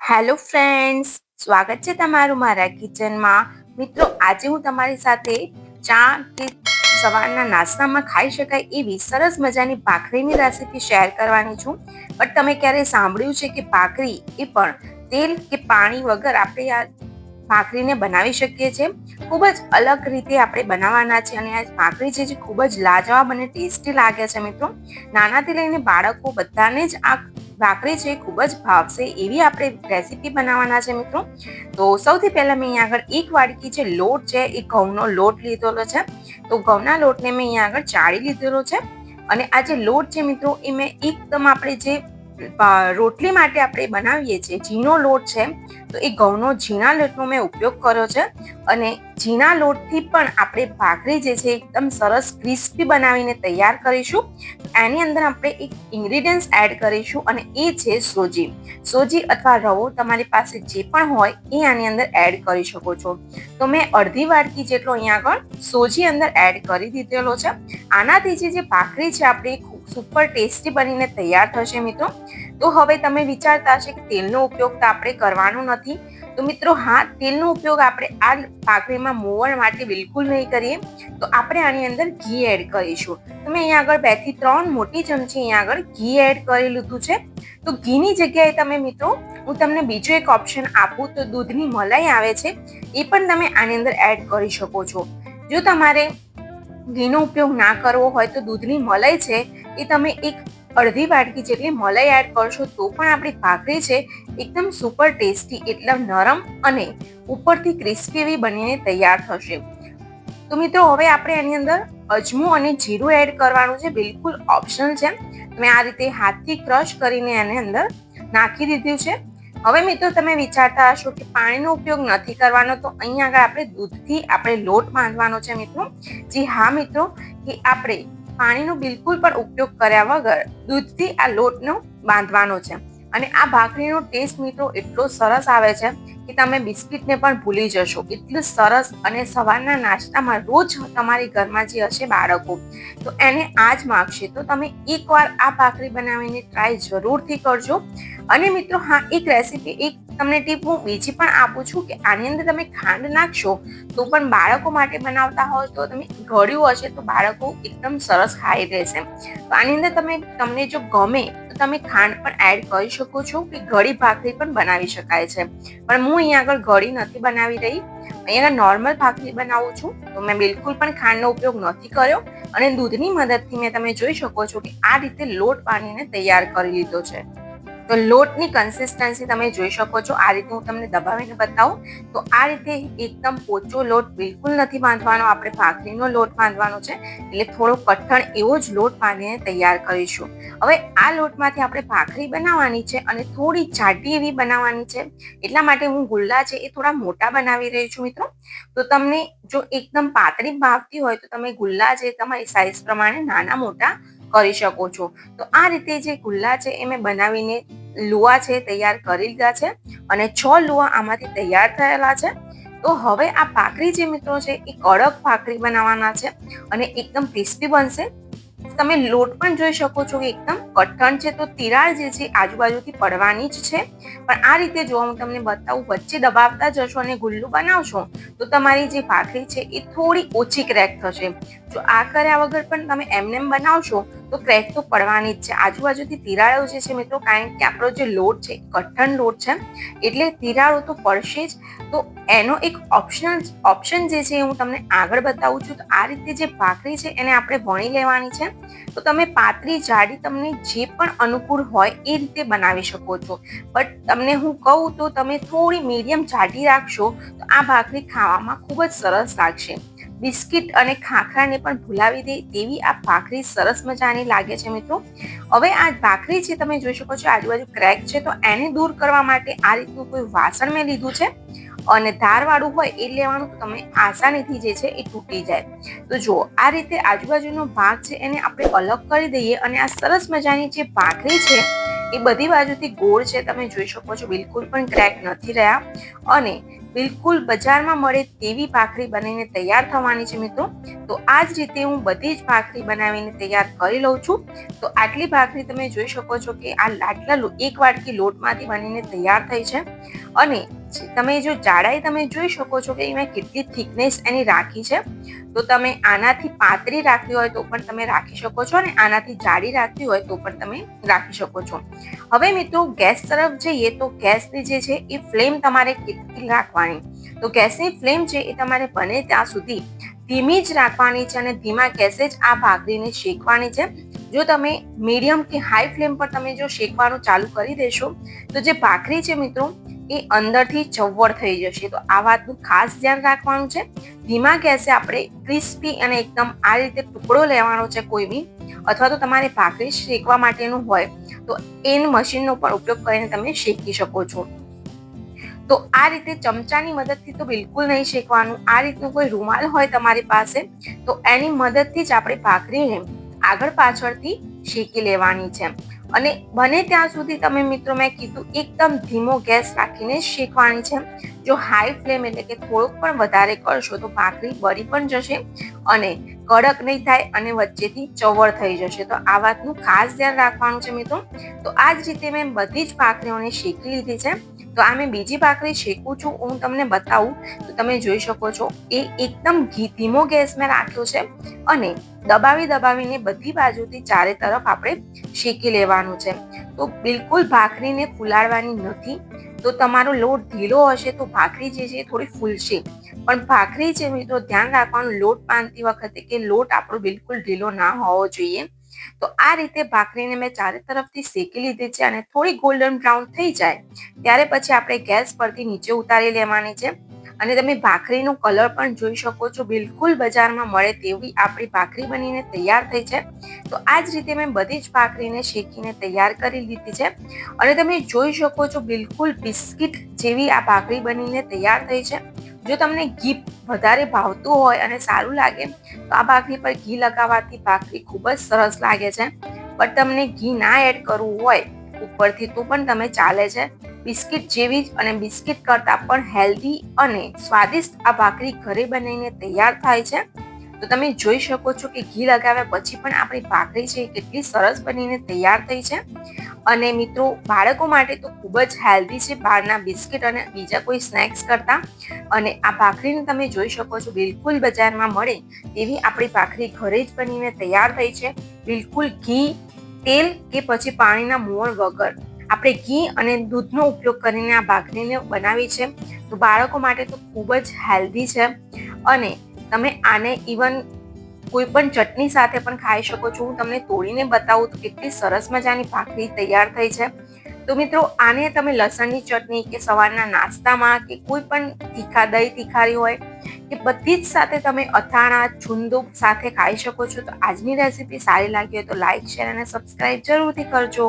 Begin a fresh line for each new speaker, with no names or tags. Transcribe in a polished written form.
Hello friends, સ્વાગત છે તમારું મારા કિચનમાં. મિત્રો, આજે હું તમારી સાથે ચા કે સવારના નાસ્તામાં ખાઈ શકાય એવી સરસ મજાની ભાખરીની રેસીપી શેર કરવાની છું. પણ તમે ક્યારેય સાંભળ્યું છે કે ભાખરી એ પણ તેલ કે પાણી વગર આપણે આ ભાખરીને બનાવી શકીએ છીએ? ખૂબ જ અલગ રીતે આપણે બનાવવાના છે અને આ ભાખરી છે જે ખૂબ જ લાજવાબ અને ટેસ્ટી લાગે છે. મિત્રો, નાનાથી લઈને બાળકો બધાને જ આ ભાખરી છે ખૂબ જ ભાવશે એવી આપણે રેસીપી બનાવવાના છે. મિત્રો, તો સૌથી પહેલા મેં અહીંયા આગળ એક વાડકી જે લોટ છે એ ઘઉંનો લોટ લીધેલો છે. તો ઘઉંના લોટને મેં અહીંયા આગળ ચાળી લીધેલો છે અને આ જે લોટ છે મિત્રો એ મેં એકદમ આપણે જે રોટલી માટે આપણે બનાવીએ છીએ ઝીણો લોટ છે, તો એ ઘઉંનો ઝીણા લોટનો મેં ઉપયોગ કર્યો છે. અને ઝીણા લોટથી પણ આપણે ભાખરી જે છે એકદમ સરસ ક્રિસ્પી બનાવીને તૈયાર કરીશું. એની અંદર આપણે એક ઇન્ગ્રીડિયન્ટ્સ એડ કરીશું અને એ છે સોજી. સોજી અથવા રવો તમારી પાસે જે પણ હોય એ આની અંદર એડ કરી શકો છો. તો મેં અડધી વાટકી જેટલો અહીંયા આગળ સોજી અંદર એડ કરી દીધેલો છે. આનાથી જે ભાખરી છે આપણી સુપર ટેસ્ટી બનીને તૈયાર થશે. મિત્રો, તો હવે તમે વિચારતા હશે કે તેલનો ઉપયોગ તો આપણે કરવાનો નથી. તો મિત્રો, હા, તેલનો ઉપયોગ આપણે આ ભાખરીમાં મોવણ માટે બિલકુલ નહીં કરીએ. તો આપણે આની અંદર ઘી એડ કરીશું. તો મેં અહીંયા આગળ 2 થી 3 મોટી ચમચી અહીંયા આગળ ઘી એડ કરી લીધું છે. તો ઘીની જગ્યાએ તમે મિત્રો, હું તમને બીજો એક ઓપ્શન આપું તો દૂધની મલાઈ આવે છે એ પણ તમે આની અંદર એડ કરી શકો છો. જો તમારે ઘીનો ઉપયોગ ના કરવો હોય તો દૂધની મલાઈ છે એ તમે એક અડધી વાટકી જેટલી મલાઈ એડ કરશો તો પણ આપણી ભાખરી છે એકદમ સુપર ટેસ્ટી, એટલે નરમ અને ઉપરથી ક્રિસ્પી એવી બનીને તૈયાર થશે. તો મિત્રો, હવે આપણે આની અંદર અજમો અને જીરું એડ કરવાનું છે. બિલકુલ ઓપ્શનલ છે. મેં આ રીતે હાથથી ક્રશ કરીને એની અંદર નાખી દીધું છે. હવે મિત્રો, તમે વિચારતા હશો કે પાણીનો ઉપયોગ નથી કરવાનો, તો અહીંયા આગળ આપણે દૂધથી આપણે લોટ બાંધવાનો છે. મિત્રો, જી હા મિત્રો, કે આપણે પાણીનો બિલકુલ પણ ઉપયોગ કર્યા વગર દૂધથી આ લોટનો બાંધવાનો છે. અને આ ભાખરીનો ટેસ્ટ મિત્રો એટલો સરસ આવે છે કે તમે બિસ્કિટને પણ ભૂલી જશો. એટલું સરસ. અને સવારના નાસ્તામાં રોજ તમારી ઘરમાં જે હશે બાળકો, તો એને આ જ માગશે. તો તમે એકવાર આ ભાખરી બનાવીને ટ્રાય જરૂરથી કરજો. અને મિત્રો, હા, એક રેસીપી, એક તમને ટીપ હું બીજી પણ આપું છું કે આની અંદર તમે ખાંડ નાખશો તો પણ બાળકો માટે બનાવતા હોય તો તમે ગળ્યું હશે તો બાળકો એકદમ સરસ ખાઈ રહેશે. તો આની અંદર તમને જો ગમે તો તમે ખાંડ પણ એડ કરી શકો છો કે ગળી ભાખરી પણ બનાવી શકાય છે. પણ હું અહીંયા આગળ ગળી નથી બનાવી રહી, અહીંયા નોર્મલ ભાખરી બનાવું છું. તો મેં બિલકુલ પણ ખાંડનો ઉપયોગ નથી કર્યો અને દૂધની મદદથી મેં તમે જોઈ શકો છો કે આ રીતે લોટ બાંધીને તૈયાર કરી લીધો છે. તો લોટની કન્સિસ્ટન્સી તમે જોઈ શકો છો. આ રીતે હું તમને દબાવીને બતાવું તો આ રીતે એકદમ પોચો લોટ બિલકુલ નથી બાંધવાનો, આપણે ભાખરીનો લોટ બાંધવાનો છે. એટલે થોડો કઠણ એવો જ લોટ બાંધીને તૈયાર કરીશું. હવે આ લોટમાંથી આપણે ભાખરી બનાવવાની છે અને થોડી જાડી એવી બનાવવાની છે. એટલા માટે હું ગુલ્લા છે એ થોડા મોટા બનાવી રહી છું. મિત્રો, તો તમને જો એકદમ પાતળી ભાવતી હોય તો તમે ગુલ્લા છે તમારી સાઈઝ પ્રમાણે નાના મોટા કરી શકો છો. તો આ રીતે જે ગુલ્લા છે એ મેં બનાવીને લુવા છે તૈયાર કરી લીધા છે અને 6 લુવા આમાંથી તૈયાર થયેલા છે. તો હવે આ ભાખરી જે મિત્રો છે એ કડક ભાખરી બનાવવાના છે અને એકદમ ક્રિસ્પી બનશે. તમે લોટ પણ જોઈ શકો છો કે એકદમ કઠણ છે, તો તિરાડ જે છે આજુબાજુથી પડવાની જ છે. પણ આ રીતે જો હું તમને બતાવું, વચ્ચે દબાવતા જશો અને ગુલ્લું બનાવશો તો તમારી જે ભાખરી છે એ થોડી ઓછી ક્રેક થશે. જો આ કર્યા વગર પણ તમે એમનેમ બનાવશો તો ક્રેક તો પડવાની જ છે. આજુબાજુથી તિરાડો જે છે મિત્રો, કારણ કે આપણો જે લોટ છે કઠણ લોટ છે એટલે તિરાડો તો પડશે જ. તો એનો એક ઓપ્શન જે છે હું તમને આગળ બતાવું છું. તો આ રીતે જે ભાખરી છે એને આપણે વણી લેવાની છે. તો તમે પાતળી જાડી તમને જે પણ અનુકૂળ હોય એ રીતે બનાવી શકો છો. બટ તમને હું કહું તો તમે થોડી મીડિયમ જાડી રાખશો તો આ ભાખરી ખાવામાં ખૂબ જ સરસ લાગશે. બિસ્કિટ અને ખાખરાને પણ ભૂલાવી દે તેવી આ ભાખરી સરસ મજાની લાગે છે. મિત્રો, હવે આ ભાખરી છે તમે જોઈ શકો છો આજુબાજુ ક્રેક છે, તો એને દૂર કરવા માટે આ રીતનું કોઈ વાસણ મેં લીધું છે અને ધારવાળું હોય એ લેવાનું, તો તમે આસાનીથી જે છે એ તૂટી જાય. તો જુઓ, આ રીતે આજુબાજુનો ભાગ છે એને આપણે અલગ કરી દઈએ અને આ સરસ મજાની જે ભાખરી છે એ બધી બાજુથી ગોળ છે, તમે જોઈ શકો છો બિલકુલ પણ ક્રેક નથી રહ્યા અને બિલકુલ બજારમાં મળે તેવી ભાખરી બનીને તૈયાર થવાની છે મિત્રો. તો આ જ રીતે હું બધી જ ભાખરી બનાવીને તૈયાર કરી લઉં છું. તો આટલી ભાખરી તમે જોઈ શકો છો કે આટલા એક વાટકી લોટમાંથી બનીને તૈયાર થઈ છે. અને તમે જો જાડાઈ તમે જોઈ શકો છો કે મેં કેટલી થિકનેસ એની રાખી છે. તો તમે આનાથી પાતળી રાખવી હોય તો પણ તમે રાખી શકો છો અને આનાથી જાડી રાખવી હોય તો પણ તમે રાખી શકો છો. હવે મિત્રો ગેસ તરફ જઈએ તો ગેસની જે છે એ ફ્લેમ તમારે કેટલી રાખવાની. તો ગેસની ફ્લેમ છે એ તમારે બને ત્યાં સુધી ધીમી જ રાખવાની છે અને ધીમા ગેસે જ આ ભાખરીને શેકવાની છે. જો તમે મીડિયમ કે હાઈ ફ્લેમ પર તમે જો શેકવાનું ચાલુ કરી દેશો તો જે ભાખરી છે મિત્રો એ અંદરથી ચવ્વડ થઈ જશે. તો આ વાતનું ખાસ ધ્યાન રાખવાનું છે. ધીમા ગેસે આપણે ક્રિસ્પી અને એકદમ આ રીતે ટુકડો લેવાનો છે કોઈ બી, અથવા તો તમારે ભાખરી શેકવા માટેનું હોય તો એન મશીનનો પણ ઉપયોગ કરીને તમે શેકી શકો છો. તો આ રીતે ચમચાની મદદથી તો બિલકુલ નહીં શેકવાનું. આ રીતનું કોઈ રૂમાલ હોય તમારી પાસે તો એની મદદથી જ આપણે ભાખરીને આગળ પાછળથી શેકી લેવાની છે. અને બને ત્યાં સુધી તમે મિત્રો મેં કીધું એકદમ ધીમો ગેસ રાખીને શેકવાની છે. જો હાઈ ફ્લેમ એટલે કે થોડોક પણ વધારે કરશો તો ભાખરી બળી પણ જશે અને કડક નહીં થાય અને વચ્ચેથી ચવડ થઈ જશે. તો આ વાતનું ખાસ ધ્યાન રાખવાનું છે મિત્રો. તો આ જ રીતે મેં બધી જ ભાખરીઓને શેકી લીધી છે. તો આ મેં બીજી ભાખરી શેકું છું, હું તમને બતાવું તો તમે જોઈ શકો છો એ એકદમ ધીમો ગેસ મેં રાખ્યો છે અને દબાવીને બધી બાજુથી ચારે તરફ આપણે શેકી લેવાનું છે. તો બિલકુલ ભાખરીને ફુલાડવાની નથી. તો તમારો લોટ ઢીલો હશે તો ભાખરી જે છે થોડી ફૂલશે, પણ ભાખરી છે મિત્રો ધ્યાન રાખવાનું લોટ બાંધતી વખતે કે લોટ આપણો બિલકુલ ઢીલો ના હોવો જોઈએ. તો આ રીતે ભાખરીને મેં ચારે તરફથી શેકી લીધી છે અને થોડી ગોલ્ડન બ્રાઉન થઈ જાય ત્યારે પછી આપણે ગેસ પરથી નીચે ઉતારી લેવાની છે. અને તમે ભાખરીનો કલર પણ જોઈ શકો છો, બિલકુલ બજારમાં મળે તેવી આપણી ભાખરી બનીને તૈયાર થઈ છે. તો આ જ રીતે મેં બધી જ ભાખરીને શેકીને તૈયાર કરી લીધી છે અને તમે જોઈ શકો છો બિલકુલ બિસ્કિટ જેવી આ ભાખરી બનીને તૈયાર થઈ છે. જો તમને ઘી વધારે ભાવતું હોય અને સારું લાગે તો આ ભાખરી પર ઘી લગાવવાથી ભાખરી ખૂબ જ સરસ લાગે છે. પણ તમને ઘી ના એડ કરવું હોય ઉપરથી તો પણ તમે ચાલે છે. બિસ્કિટ જેવી જ અને બિસ્કિટ કરતાં પણ હેલ્ધી અને સ્વાદિષ્ટ આ ભાખરી ઘરે બનીને તૈયાર થાય છે. તો તમે જોઈ શકો છો કે ઘી લગાવ્યા પછી પણ આપણી ભાખરી છે કેટલી સરસ બનીને તૈયાર થઈ છે. અને મિત્રો બાળકો માટે તો ખૂબ જ હેલ્ધી છે બહારના બિસ્કિટ અને બીજા કોઈ સ્નેક્સ કરતાં. અને આ ભાખરીને તમે જોઈ શકો છો બિલકુલ બજારમાં મળે તેવી આપણી ભાખરી ઘરે જ બનીને તૈયાર થઈ છે. બિલકુલ ઘી, તેલ કે પછી પાણીના મોણ વગર આપણે ઘી અને દૂધનો ઉપયોગ કરીને આ ભાખરીને બનાવી છે. તો બાળકો માટે તો ખૂબ જ હેલ્ધી છે અને તમે આને ઇવન કોઈ પણ ચટણી સાથે પણ ખાઈ શકો છો. હું તમને તોડીને બતાવું તો કેટલી સરસ મજાની ભાખરી તૈયાર થઈ છે. તો મિત્રો આને તમે લસણની ચટણી કે સવારના નાસ્તામાં કે કોઈ પણ દહીં તીખારી હોય કે બધી જ સાથે તમે અથાણા છુંદો સાથે ખાઈ શકો છો. તો આજની રેસીપી સારી લાગી હોય તો લાઈક, શેર અને સબસ્ક્રાઇબ જરૂરથી કરજો.